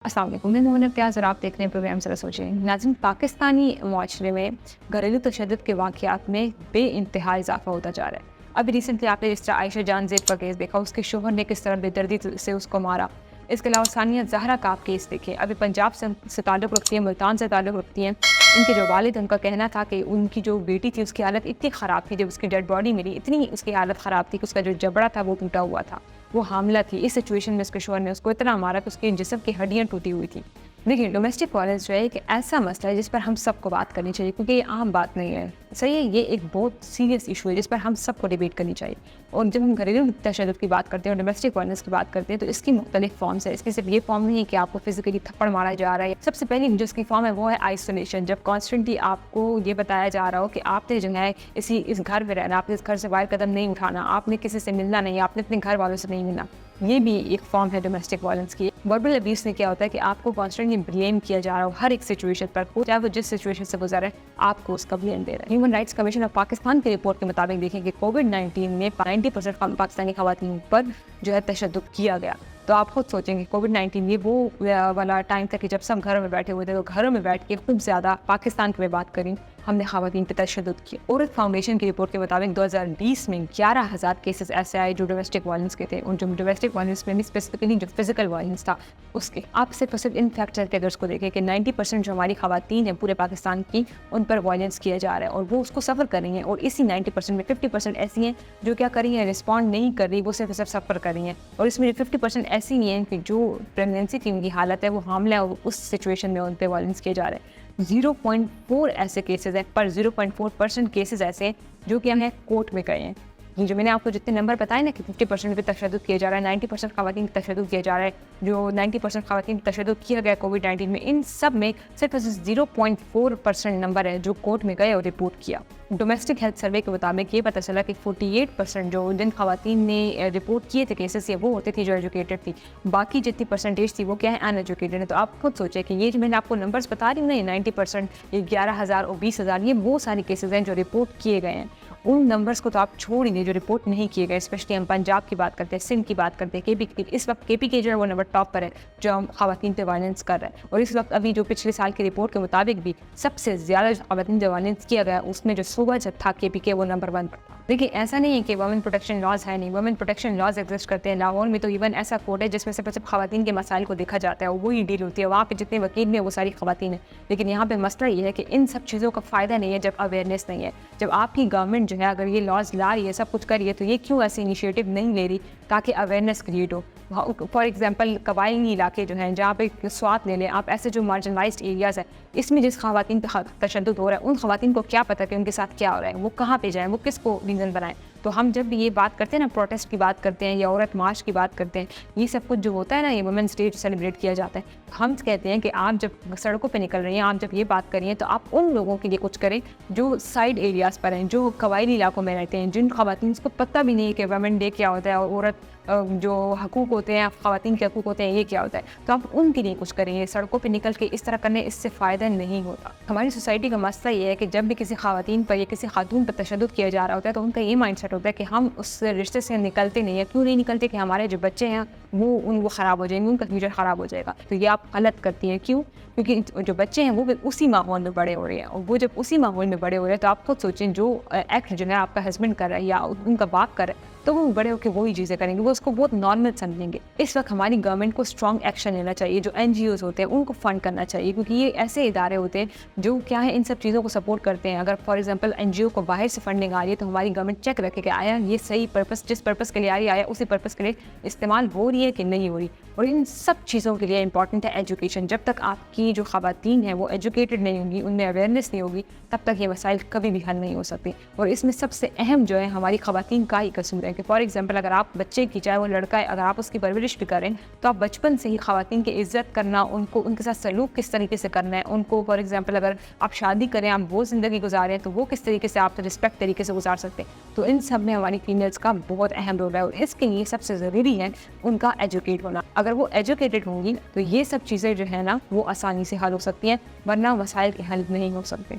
अस्सलाम वालेकुम, मैं मोहन इम्तियाज़ और आप देख रहे हैं प्रोग्राम ज़रा सोचें। नाज़रीन, पाकिस्तानी मुआशरे में घरेलू तशद्दुद के वाक़यात में बेइंतहा इज़ाफ़ा होता जा रहा है। अभी रिसेंटली आपने जिस तरह आयशा जान ज़ैद का केस देखा, उसके शोहर ने किस तरह बेदर्दी से उसको मारा। इसके अलावा सानिया ज़हरा का आप केस देखें, अभी पंजाब से ताल्लुक़ रखती है, मुल्तान से ताल्लुक़ रखती हैं। उनके जो वालिद, उनका कहना था कि उनकी जो बेटी थी उसकी हालत इतनी ख़राब थी, जब उसकी डेड बॉडी मिली इतनी उसकी हालत ख़राब थी कि उसका जो जबड़ा था वो टूटा हुआ था, वो हामला थी। इस सिचुएशन में उसके शोहर ने उसको इतना मारा कि उसके जिस्म की हड्डियाँ टूटी हुई थी। देखिए, डोमेस्टिक वायलेंस जो है एक ऐसा मसला है जिस पर हम सबको बात करनी चाहिए, क्योंकि ये आम बात नहीं है। सही है, ये एक बहुत सीरियस इशू है जिस पर हम सबको डिबेट करनी चाहिए। और जब हम घरेलू तशद्दुद की बात करते हैं और डोमेस्टिक वायलेंस की बात करते हैं तो इसकी मुख्तलिफ फॉर्म्स है। इसकी सिर्फ ये फॉर्म नहीं है कि आपको फिजिकली थप्पड़ मारा जा रहा है। सबसे पहली जो इसकी फॉर्म है वो है आइसोलेशन। जब कॉन्स्टेंटली आपको ये बताया जा रहा हो कि आपने जो है इस घर में रहना, आपने इस घर से बाहर कदम नहीं उठाना, आपने किसी से मिलना नहीं, आपने अपने घर वालों से नहीं मिलना, ये भी एक फॉर्म है डोमेस्टिक वायलेंस की। वर्बल अब्यूज़ में क्या होता है कि आपको कॉन्स्टेंटली ब्लेम किया जा रहा हो हर एक सिचुएशन पर, चाहे वो जिस सिचुएशन से गुजर है आपको उसका ब्लेम दे रहा है। Human rights commission of Pakistan की रिपोर्ट के मुताबिक देखें कि कोविड-19 में 90% पाकिस्तानी ख़वातीन पर जो है तशद्दुद किया गया। तो आप खुद सोचेंगे कोविड-19 ये वो वाला टाइम था कि जब सब घरों में बैठे हुए थे, तो घरों में बैठ के खूब ज़्यादा पाकिस्तान की बात करी, हमने ख़वातीन पर तशद्दुद किया। औरत फाउंडेशन की रिपोर्ट के मुताबिक 2020 में 11,000 केसेस ऐसे आए जो डोमेस्टिक वायलेंस के थे। उन जो डोमेस्टिक वायलेंस में भी स्पेसिफिकली जो फिजिकल वायलेंस था उसके। आप सिर्फ और सिर्फ इन फैक्टर के अगर उसको देखें कि 90% जो हमारी ख़वातीन हैं पूरे पाकिस्तान की, उन पर वायलेंस किया जा रहा है और वो उसको सफ़र कर रही हैं। और इसी 90% में 50% ऐसी हैं जो क्या कर रही हैं, रिस्पॉन्ड नहीं कर रही, वो सिर्फ सफ़र कर रही हैं। और इसमें 50% ऐसी नहीं है कि जो प्रेगनेंसी की उनकी हालत है वो हामला है और उस सिचुएशन में उन पर वायलेंस किए जा रहे हैं। 0.4 ऐसे केसेस हैं, पर 0.4% केसेस ऐसे हैं जो कि हमें कोर्ट में गए हैं। ये जो मैंने आपको जितने नंबर बताए ना कि 50% पे तशद्दुद किया जा रहा है, 90% ख़वातीन पे तशद्दुद किया जा रहा है, जो 90% ख़वातीन पे तशद्दुद किया गया कोविड-19 में, इन सब में सिर्फ 0.4% नंबर है जो कोर्ट में गए और रिपोर्ट किया। डोमेस्टिक हेल्थ सर्वे के मुताबिक ये पता चला कि 48% जो जिन ख़वातीन ने रिपोर्ट किए थे केसेस, ये वो होती थी जो एजुकेटेड थी। बाकी जितनी परसेंटेज थी वो क्या है, अनएजुकेटेड है। तो आप खुद सोचें कि ये जो मैंने आपको नंबर्स बता रही हूँ ना, ये 90%, ये 11,000 और 20,000, ये वो सारे केसेस हैं जो रिपोर्ट किए गए हैं। उन नंबर्स को तो आप छोड़ ही दें जो रिपोर्ट नहीं किए गए। स्पेशली हम पंजाब की बात करते हैं, सिंध की बात करते हैं, केपी की। इस वक्त केपी के जो है वो नंबर टॉप पर है जो हम ख़वातीन पे वायलेंस कर रहे हैं। और इस वक्त अभी जो पिछले साल की रिपोर्ट के मुताबिक भी सबसे ज़्यादा ख़वातीन पे वायलेंस किया गया, उसमें जो सूबा जब था केपी के, वो नंबर 1 पर था। देखिए, ऐसा नहीं है कि वुमेन प्रोटेक्शन लॉज है नहीं, वुमेन प्रोटेक्शन लॉज एग्जिस्ट करते हैं। लाहौर में तो इवन ऐसा कोर्ट है जिसमें सिर्फ ख़वातीन के मसाइल को देखा जाता है और वही डील होती है। वहाँ पे जितने वकील में वो सारी ख़वातीन है। लेकिन यहाँ पे मसला ये है कि इन सब चीज़ों का फ़ायदा नहीं है जब अवेयरनेस नहीं है। जब आपकी गवर्नमेंट जो है अगर ये लॉज ला रही है, सब कुछ कर रही है, तो ये क्यों ऐसे इनिशिएटिव नहीं ले रही ताकि अवेयरनेस क्रिएट हो। फॉर एग्जांपल कबायली इलाके जो हैं, जहाँ पे स्वात ले लें आप, ऐसे जो मार्जिनलाइज्ड एरियाज़ हैं, इसमें जिस ख़वातीन पे तशद्दुद हो रहा है, उन ख़वातीन को क्या पता कि उनके साथ क्या हो रहा है, वो कहाँ पे जाएँ, वो किसको रीज़न बनाएं। तो हम जब भी ये बात करते हैं ना, प्रोटेस्ट की बात करते हैं या औरत मार्च की बात करते हैं, ये सब कुछ जो होता है ना, ये वुमेन्स डे सेलिब्रेट किया जाता है। हम कहते हैं कि आप जब सड़कों पे निकल रही हैं, आप जब ये बात कर रही हैं, तो आप उन लोगों के लिए कुछ करें जो साइड एरियाज़ पर हैं, जो कबायली इलाकों में रहते हैं, जिन ख़वातीन को पता भी नहीं है कि वुमेन डे क्या होता है और औरत जो हकूक़ होते हैं, ख़वातीन के हकूक़ होते हैं, ये क्या होता है। तो आप उनके लिए कुछ करेंगे। सड़कों पे निकल के इस तरह करने, इससे फ़ायदा नहीं होता। हमारी सोसाइटी का मसला ये है कि जब भी किसी ख़वातीन पर या किसी खातून पर तशद्दुद किया जा रहा होता है तो उनका ये माइंडसेट होता है कि हम उस रिश्ते से निकलते नहीं हैं। क्यों नहीं निकलते? कि हमारे जो बच्चे हैं वो ख़राब हो जाएंगे, उनका फ्यूचर ख़राब हो जाएगा। तो ये आप गलत करती हैं। क्यों? क्योंकि जो बच्चे हैं वो भी उसी माहौल में बड़े हो रहे हैं, और वो जब उसी माहौल में बड़े हो रहे हैं तो आप खुद सोचें, जो एक्ट जो है आपका हस्बैंड कर रहा है या उनका बाप कर रहा है, तो वो बड़े होकर वही चीज़ें करेंगे, वो उसको बहुत नॉर्मल समझेंगे। इस वक्त हमारी गवर्नमेंट को स्ट्रॉन्ग एक्शन लेना चाहिए। जो NGOs होते हैं उनको फ़ंड करना चाहिए, क्योंकि ये ऐसे इदारे होते हैं जो क्या है, इन सब चीज़ों को सपोर्ट करते हैं। अगर फॉर एग्जांपल NGO को बाहर से फंडिंग आ रही है तो हमारी गवर्नमेंट चेक रखे कि आया ये सही पर्पस, जिस पर्पस के लिए आ रही है, आया उसी पर्पस के लिए इस्तेमाल हो रही है कि नहीं हो रही। और इन सब चीज़ों के लिए इंपॉर्टेंट है एजुकेशन। जब तक आपकी जो ख़वातीन हैं वो एजुकेटेड नहीं होंगी, उनमें अवेयरनेस नहीं होगी, तब तक ये मसाइल कभी भी हल नहीं हो सकती। और इसमें सबसे अहम जो है हमारी ख़वातीन का ही कसूर है कि फॉर एग्जांपल अगर आप बच्चे की, चाहे वो लड़का है, अगर आप उसकी परवरिश भी करें तो आप बचपन से ही ख़वातीन की इज़्ज़त करना, उनको उनके साथ सलूक किस तरीके से करना है, उनको फॉर एग्जांपल अगर आप शादी करें, आप वो ज़िंदगी गुजारें, तो वो किस तरीके से आप रिस्पेक्ट तरीके से गुजार सकते हैं। तो इन सब में हमारी फीमेल्स का बहुत अहम रोल है और इसके लिए सबसे ज़रूरी है उनका एजुकेट होना। अगर वो एजुकेटेड होंगी तो ये सब चीज़ें जो है ना वो आसानी से हल हो सकती हैं, वरना मसाइल के हल नहीं हो सकते।